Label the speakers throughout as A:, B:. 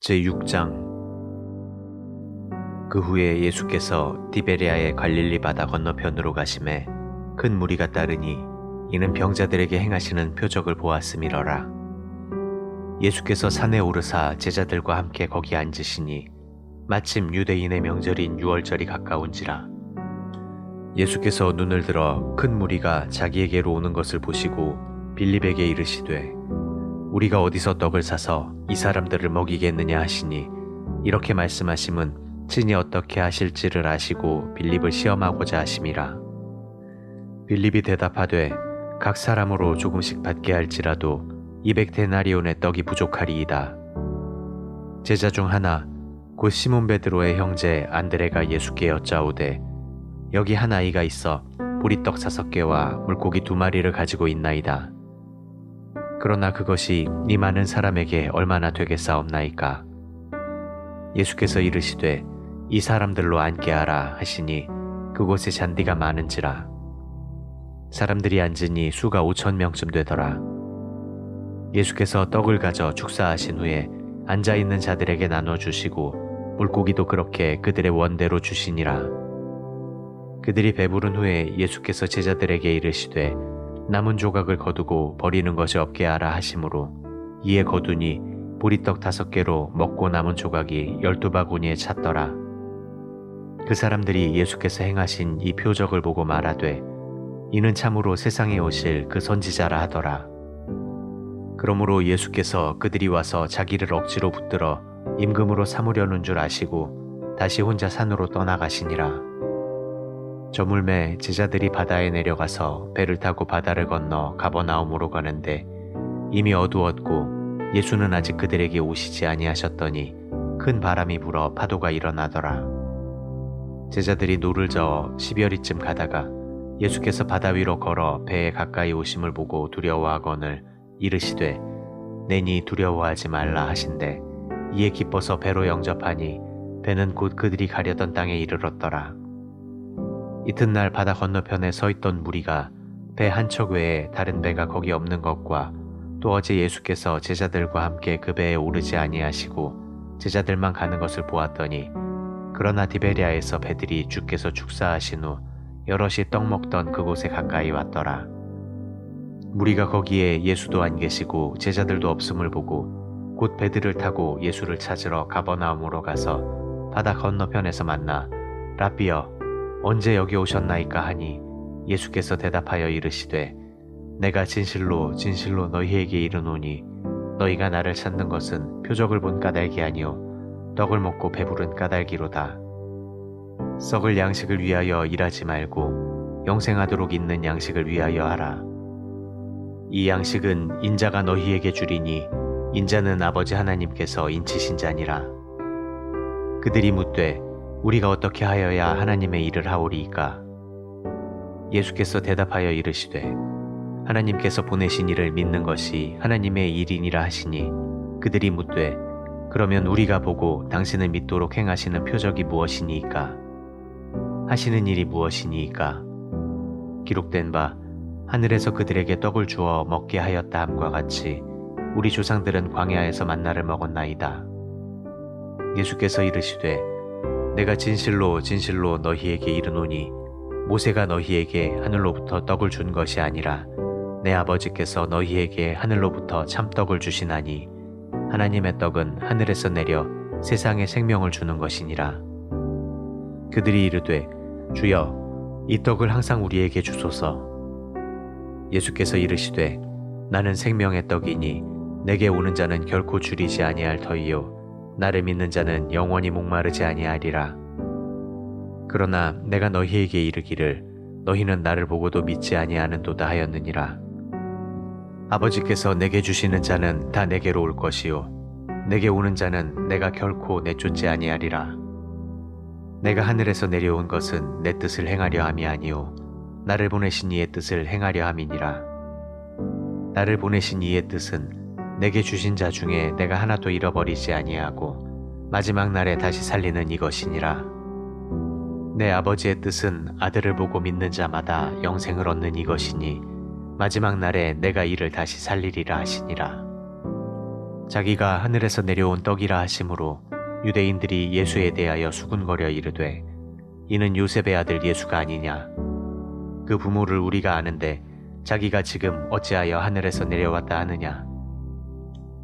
A: 제6장. 그 후에 예수께서 디베레아의 갈릴리 바다 건너편으로 가심에 큰 무리가 따르니 이는 병자들에게 행하시는 표적을 보았음이러라. 예수께서 산에 오르사 제자들과 함께 거기 앉으시니 마침 유대인의 명절인 유월절이 가까운지라. 예수께서 눈을 들어 큰 무리가 자기에게로 오는 것을 보시고 빌립에게 이르시되 우리가 어디서 떡을 사서 이 사람들을 먹이겠느냐 하시니 이렇게 말씀하심은 친히 어떻게 하실지를 아시고 빌립을 시험하고자 하심이라. 빌립이 대답하되 각 사람으로 조금씩 받게 할지라도 200데나리온의 떡이 부족하리이다. 제자 중 하나 곧 시몬 베드로의 형제 안드레가 예수께 여짜오되 여기 한 아이가 있어 보리떡 5개와 물고기 2마리를 가지고 있나이다. 그러나 그것이 이 많은 사람에게 얼마나 되겠사옵나이까. 예수께서 이르시되 이 사람들로 앉게 하라 하시니 그곳에 잔디가 많은지라. 사람들이 앉으니 수가 5,000명쯤 되더라. 예수께서 떡을 가져 축사하신 후에 앉아있는 자들에게 나눠주시고 물고기도 그렇게 그들의 원대로 주시니라. 그들이 배부른 후에 예수께서 제자들에게 이르시되 남은 조각을 거두고 버리는 것이 없게 하라 하시므로 이에 거두니 보리떡 5개로 먹고 남은 조각이 12바구니에 찼더라. 그 사람들이 예수께서 행하신 이 표적을 보고 말하되 이는 참으로 세상에 오실 그 선지자라 하더라. 그러므로 예수께서 그들이 와서 자기를 억지로 붙들어 임금으로 삼으려는 줄 아시고 다시 혼자 산으로 떠나가시니라. 저물매 제자들이 바다에 내려가서 배를 타고 바다를 건너 가버나움으로 가는데 이미 어두웠고 예수는 아직 그들에게 오시지 아니하셨더니 큰 바람이 불어 파도가 일어나더라. 제자들이 노를 저어 10여리쯤 가다가 예수께서 바다 위로 걸어 배에 가까이 오심을 보고 두려워하거늘 이르시되 내니 두려워하지 말라 하신대 이에 기뻐서 배로 영접하니 배는 곧 그들이 가려던 땅에 이르렀더라. 이튿날 바다 건너편에 서 있던 무리가 배 한 척 외에 다른 배가 거기 없는 것과 또 어제 예수께서 제자들과 함께 그 배에 오르지 아니하시고 제자들만 가는 것을 보았더니 그러나 디베리아에서 배들이 주께서 축사하신 후 여럿이 떡 먹던 그곳에 가까이 왔더라. 무리가 거기에 예수도 안 계시고 제자들도 없음을 보고 곧 배들을 타고 예수를 찾으러 가버나움으로 가서 바다 건너편에서 만나 라비여 언제 여기 오셨나이까 하니 예수께서 대답하여 이르시되 내가 진실로 진실로 너희에게 이르노니 너희가 나를 찾는 것은 표적을 본 까닭이 아니요 떡을 먹고 배부른 까닭이로다. 썩을 양식을 위하여 일하지 말고 영생하도록 있는 양식을 위하여 하라. 이 양식은 인자가 너희에게 주리니 인자는 아버지 하나님께서 인치신 자니라. 그들이 묻되 우리가 어떻게 하여야 하나님의 일을 하오리이까? 예수께서 대답하여 이르시되 하나님께서 보내신 이를 믿는 것이 하나님의 일이니라 하시니 그들이 묻되 그러면 우리가 보고 당신을 믿도록 행하시는 표적이 무엇이니이까? 하시는 일이 무엇이니이까? 기록된 바 하늘에서 그들에게 떡을 주어 먹게 하였다 함과 같이 우리 조상들은 광야에서 만나를 먹었나이다. 예수께서 이르시되 내가 진실로 진실로 너희에게 이르노니 모세가 너희에게 하늘로부터 떡을 준 것이 아니라 내 아버지께서 너희에게 하늘로부터 참떡을 주시나니 하나님의 떡은 하늘에서 내려 세상에 생명을 주는 것이니라. 그들이 이르되 주여 이 떡을 항상 우리에게 주소서. 예수께서 이르시되 나는 생명의 떡이니 내게 오는 자는 결코 줄이지 아니할 터이요 나를 믿는 자는 영원히 목마르지 아니하리라. 그러나 내가 너희에게 이르기를 너희는 나를 보고도 믿지 아니하는도다 하였느니라. 아버지께서 내게 주시는 자는 다 내게로 올 것이요 내게 오는 자는 내가 결코 내쫓지 아니하리라. 내가 하늘에서 내려온 것은 내 뜻을 행하려 함이 아니요 나를 보내신 이의 뜻을 행하려 함이니라. 나를 보내신 이의 뜻은 내게 주신 자 중에 내가 하나도 잃어버리지 아니하고 마지막 날에 다시 살리는 이것이니라. 내 아버지의 뜻은 아들을 보고 믿는 자마다 영생을 얻는 이것이니 마지막 날에 내가 이를 다시 살리리라 하시니라. 자기가 하늘에서 내려온 떡이라 하심으로 유대인들이 예수에 대하여 수군거려 이르되 이는 요셉의 아들 예수가 아니냐. 그 부모를 우리가 아는데 자기가 지금 어찌하여 하늘에서 내려왔다 하느냐.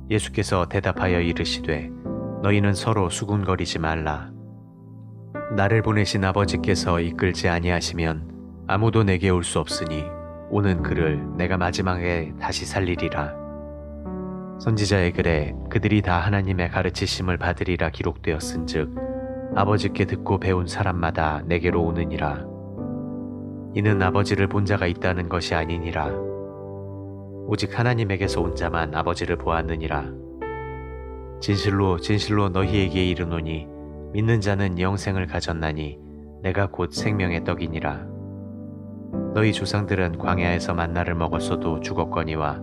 A: 예수께서 대답하여 이르시되 너희는 서로 수군거리지 말라. 나를 보내신 아버지께서 이끌지 아니하시면 아무도 내게 올 수 없으니 오는 그를 내가 마지막에 다시 살리리라. 선지자의 글에 그들이 다 하나님의 가르치심을 받으리라 기록되었은즉 아버지께 듣고 배운 사람마다 내게로 오느니라. 이는 아버지를 본 자가 있다는 것이 아니니라. 오직 하나님에게서 온 자만 아버지를 보았느니라. 진실로 진실로 너희에게 이르노니 믿는 자는 영생을 가졌나니 내가 곧 생명의 떡이니라. 너희 조상들은 광야에서 만나를 먹었어도 죽었거니와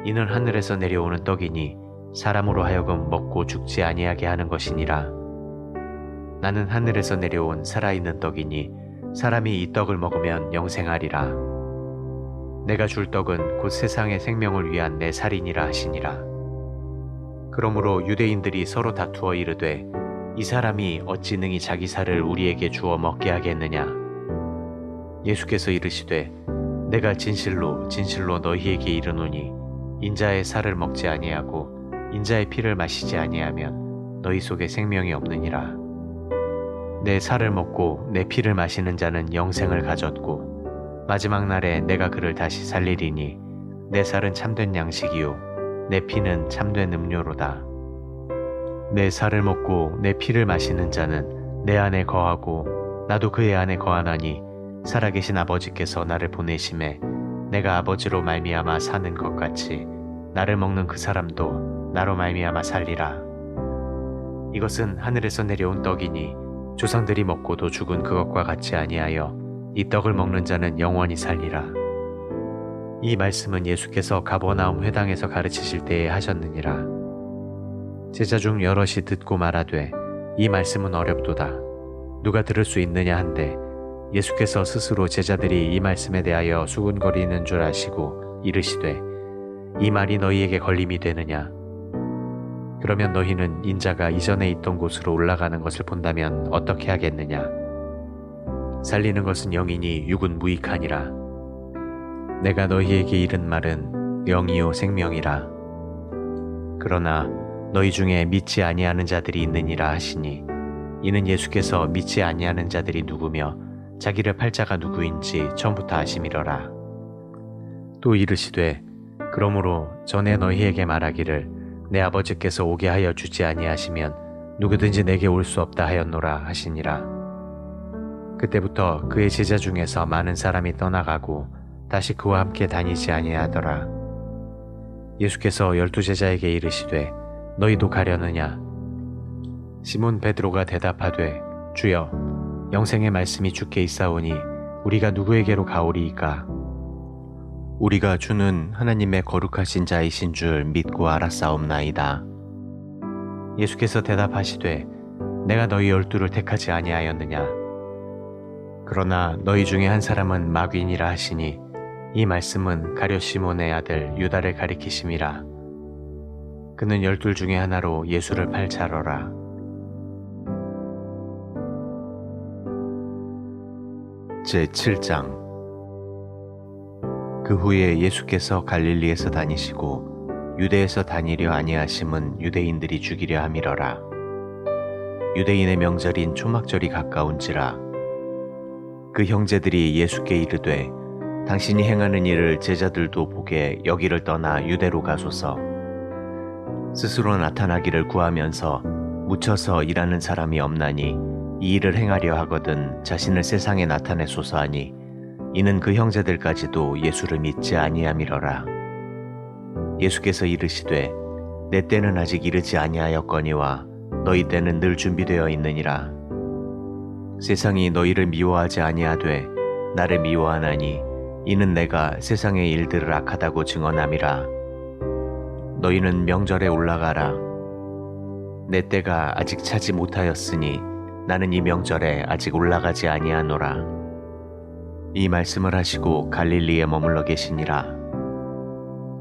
A: 이는 하늘에서 내려오는 떡이니 사람으로 하여금 먹고 죽지 아니하게 하는 것이니라. 나는 하늘에서 내려온 살아있는 떡이니 사람이 이 떡을 먹으면 영생하리라. 내가 줄 떡은 곧 세상의 생명을 위한 내 살이니라 하시니라. 그러므로 유대인들이 서로 다투어 이르되 이 사람이 어찌 능히 자기 살을 우리에게 주어 먹게 하겠느냐. 예수께서 이르시되 내가 진실로 진실로 너희에게 이르노니 인자의 살을 먹지 아니하고 인자의 피를 마시지 아니하면 너희 속에 생명이 없느니라. 내 살을 먹고 내 피를 마시는 자는 영생을 가졌고 마지막 날에 내가 그를 다시 살리리니 내 살은 참된 양식이요 내 피는 참된 음료로다. 내 살을 먹고 내 피를 마시는 자는 내 안에 거하고 나도 그의 안에 거하나니 살아계신 아버지께서 나를 보내심에 내가 아버지로 말미암아 사는 것 같이 나를 먹는 그 사람도 나로 말미암아 살리라. 이것은 하늘에서 내려온 떡이니 조상들이 먹고도 죽은 그것과 같지 아니하여 이 떡을 먹는 자는 영원히 살리라. 이 말씀은 예수께서 가버나움 회당에서 가르치실 때에 하셨느니라. 제자 중 여럿이 듣고 말하되 이 말씀은 어렵도다. 누가 들을 수 있느냐 한데 예수께서 스스로 제자들이 이 말씀에 대하여 수군거리는 줄 아시고 이르시되 이 말이 너희에게 걸림이 되느냐. 그러면 너희는 인자가 이전에 있던 곳으로 올라가는 것을 본다면 어떻게 하겠느냐. 살리는 것은 영이니 육은 무익하니라. 내가 너희에게 이른 말은 영이요 생명이라. 그러나 너희 중에 믿지 아니하는 자들이 있느니라 하시니 이는 예수께서 믿지 아니하는 자들이 누구며 자기를 팔 자가 누구인지 처음부터 아심이러라. 또 이르시되 그러므로 전에 너희에게 말하기를 내 아버지께서 오게 하여 주지 아니하시면 누구든지 내게 올 수 없다 하였노라 하시니라. 그때부터 그의 제자 중에서 많은 사람이 떠나가고 다시 그와 함께 다니지 아니하더라. 예수께서 12 제자에게 이르시되 너희도 가려느냐. 시몬 베드로가 대답하되 주여 영생의 말씀이 주께 있사오니 우리가 누구에게로 가오리이까. 우리가 주는 하나님의 거룩하신 자이신 줄 믿고 알았사옵나이다. 예수께서 대답하시되 내가 너희 12를 택하지 아니하였느냐. 그러나 너희 중에 한 사람은 마귀니라 하시니 이 말씀은 가룟 시몬의 아들 유다를 가리키심이라. 그는 12 중에 하나로 예수를 팔 자러라. 제7장. 그 후에 예수께서 갈릴리에서 다니시고 유대에서 다니려 아니하심은 유대인들이 죽이려 함이러라. 유대인의 명절인 초막절이 가까운지라. 그 형제들이 예수께 이르되 당신이 행하는 일을 제자들도 보게 여기를 떠나 유대로 가소서. 스스로 나타나기를 구하면서 묻혀서 일하는 사람이 없나니 이 일을 행하려 하거든 자신을 세상에 나타내소서 하니 이는 그 형제들까지도 예수를 믿지 아니함이러라. 예수께서 이르시되 내 때는 아직 이르지 아니하였거니와 너희 때는 늘 준비되어 있느니라. 세상이 너희를 미워하지 아니하되 나를 미워하나니 이는 내가 세상의 일들을 악하다고 증언함이라. 너희는 명절에 올라가라. 내 때가 아직 차지 못하였으니 나는 이 명절에 아직 올라가지 아니하노라. 이 말씀을 하시고 갈릴리에 머물러 계시니라.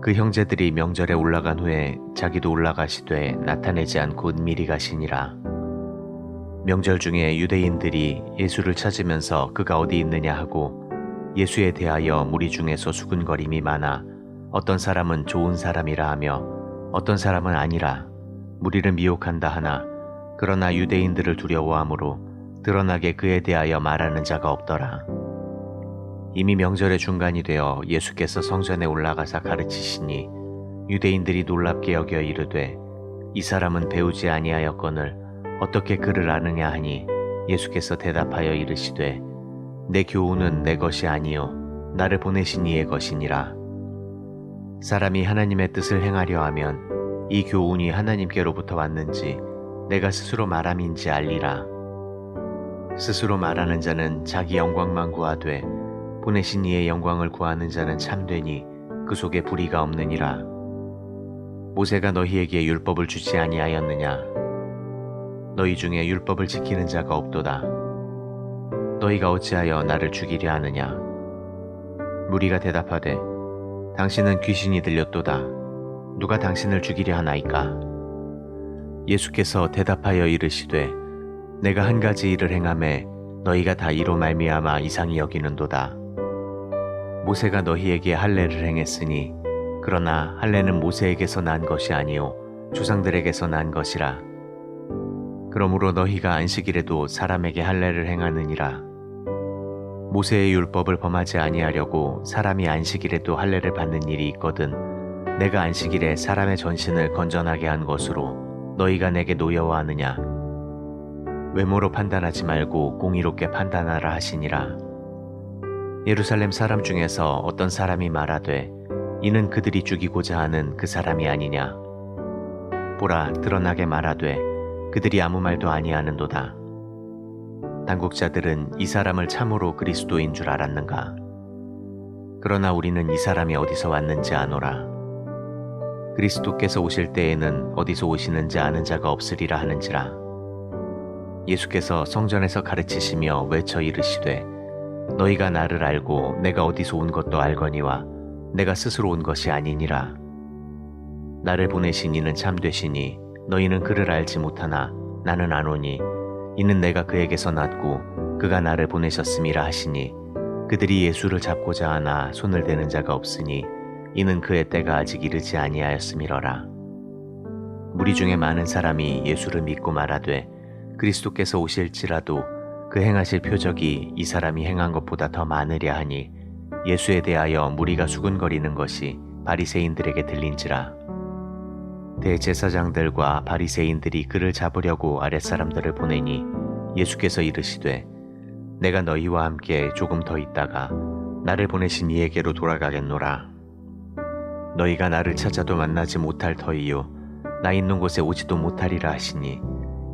A: 그 형제들이 명절에 올라간 후에 자기도 올라가시되 나타내지 않고 은밀히 가시니라. 명절 중에 유대인들이 예수를 찾으면서 그가 어디 있느냐 하고 예수에 대하여 무리 중에서 수군거림이 많아 어떤 사람은 좋은 사람이라 하며 어떤 사람은 아니라 무리를 미혹한다 하나 그러나 유대인들을 두려워하므로 드러나게 그에 대하여 말하는 자가 없더라. 이미 명절의 중간이 되어 예수께서 성전에 올라가사 가르치시니 유대인들이 놀랍게 여겨 이르되 이 사람은 배우지 아니하였거늘 어떻게 그를 아느냐 하니 예수께서 대답하여 이르시되 내 교훈은 내 것이 아니요 나를 보내신 이의 것이니라. 사람이 하나님의 뜻을 행하려 하면 이 교훈이 하나님께로부터 왔는지 내가 스스로 말함인지 알리라. 스스로 말하는 자는 자기 영광만 구하되 보내신 이의 영광을 구하는 자는 참되니 그 속에 불의가 없느니라. 모세가 너희에게 율법을 주지 아니하였느냐? 너희 중에 율법을 지키는 자가 없도다. 너희가 어찌하여 나를 죽이려 하느냐? 무리가 대답하되 당신은 귀신이 들렸도다. 누가 당신을 죽이려 하나이까? 예수께서 대답하여 이르시되 내가 한 가지 일을 행하매 너희가 다 이로 말미암아 이상히 여기는도다. 모세가 너희에게 할례를 행했으니 그러나 할례는 모세에게서 난 것이 아니요 조상들에게서 난 것이라. 그러므로 너희가 안식일에도 사람에게 할례를 행하느니라. 모세의 율법을 범하지 아니하려고 사람이 안식일에도 할례를 받는 일이 있거든 내가 안식일에 사람의 전신을 건전하게 한 것으로 너희가 내게 노여워하느냐? 외모로 판단하지 말고 공의롭게 판단하라 하시니라. 예루살렘 사람 중에서 어떤 사람이 말하되 이는 그들이 죽이고자 하는 그 사람이 아니냐? 보라 드러나게 말하되 그들이 아무 말도 아니하는도다. 당국자들은 이 사람을 참으로 그리스도인 줄 알았는가? 그러나 우리는 이 사람이 어디서 왔는지 아노라. 그리스도께서 오실 때에는 어디서 오시는지 아는 자가 없으리라 하는지라. 예수께서 성전에서 가르치시며 외쳐 이르시되 너희가 나를 알고 내가 어디서 온 것도 알거니와 내가 스스로 온 것이 아니니라. 나를 보내신 이는 참되시니 너희는 그를 알지 못하나 나는 아노니 이는 내가 그에게서 났고 그가 나를 보내셨음이라 하시니 그들이 예수를 잡고자 하나 손을 대는 자가 없으니 이는 그의 때가 아직 이르지 아니하였음이러라. 무리 중에 많은 사람이 예수를 믿고 말하되 그리스도께서 오실지라도 그 행하실 표적이 이 사람이 행한 것보다 더 많으랴 하니 예수에 대하여 무리가 수군거리는 것이 바리새인들에게 들린지라. 대제사장들과 바리새인들이 그를 잡으려고 아랫사람들을 보내니 예수께서 이르시되 내가 너희와 함께 조금 더 있다가 나를 보내신 이에게로 돌아가겠노라. 너희가 나를 찾아도 만나지 못할 터이요 나 있는 곳에 오지도 못하리라 하시니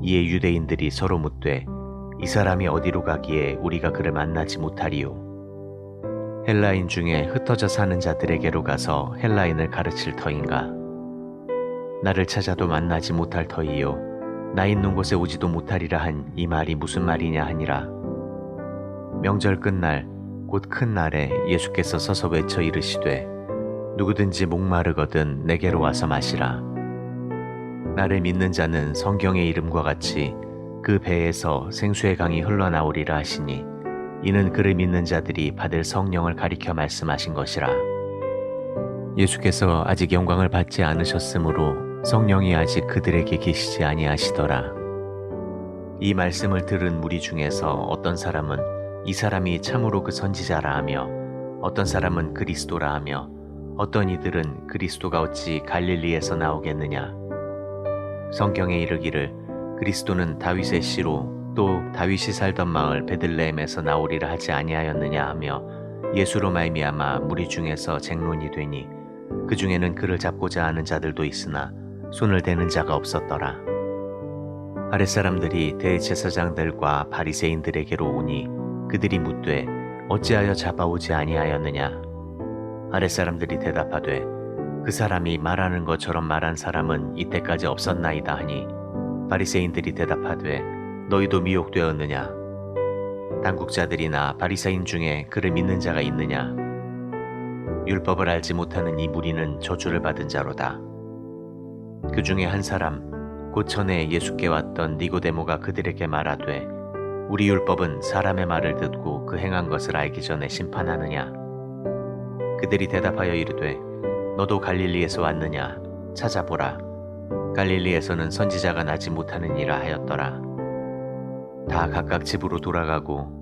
A: 이에 유대인들이 서로 묻되 이 사람이 어디로 가기에 우리가 그를 만나지 못하리요? 헬라인 중에 흩어져 사는 자들에게로 가서 헬라인을 가르칠 터인가? 나를 찾아도 만나지 못할 터이요 나 있는 곳에 오지도 못하리라 한 이 말이 무슨 말이냐 하니라. 명절 끝날 곧 큰 날에 예수께서 서서 외쳐 이르시되 누구든지 목마르거든 내게로 와서 마시라. 나를 믿는 자는 성경의 이름과 같이 그 배에서 생수의 강이 흘러나오리라 하시니 이는 그를 믿는 자들이 받을 성령을 가리켜 말씀하신 것이라. 예수께서 아직 영광을 받지 않으셨으므로 성령이 아직 그들에게 계시지 아니하시더라. 이 말씀을 들은 무리 중에서 어떤 사람은 이 사람이 참으로 그 선지자라 하며 어떤 사람은 그리스도라 하며 어떤 이들은 그리스도가 어찌 갈릴리에서 나오겠느냐? 성경에 이르기를 그리스도는 다윗의 씨로 또 다윗이 살던 마을 베들레헴에서 나오리라 하지 아니하였느냐 하며 예수로 말미암아 무리 중에서 쟁론이 되니 그 중에는 그를 잡고자 하는 자들도 있으나 손을 대는 자가 없었더라. 아랫사람들이 대제사장들과 바리새인들에게로 오니 그들이 묻되 어찌하여 잡아오지 아니하였느냐? 아랫사람들이 대답하되 그 사람이 말하는 것처럼 말한 사람은 이때까지 없었나이다 하니 바리새인들이 대답하되 너희도 미혹되었느냐? 당국자들이나 바리새인 중에 그를 믿는 자가 있느냐? 율법을 알지 못하는 이 무리는 저주를 받은 자로다. 그 중에 한 사람 곧 전에 예수께 왔던 니고데모가 그들에게 말하되 우리 율법은 사람의 말을 듣고 그 행한 것을 알기 전에 심판하느냐. 그들이 대답하여 이르되 너도 갈릴리에서 왔느냐. 찾아보라. 갈릴리에서는 선지자가 나지 못하느니라 하였더라. 다 각각 집으로 돌아가고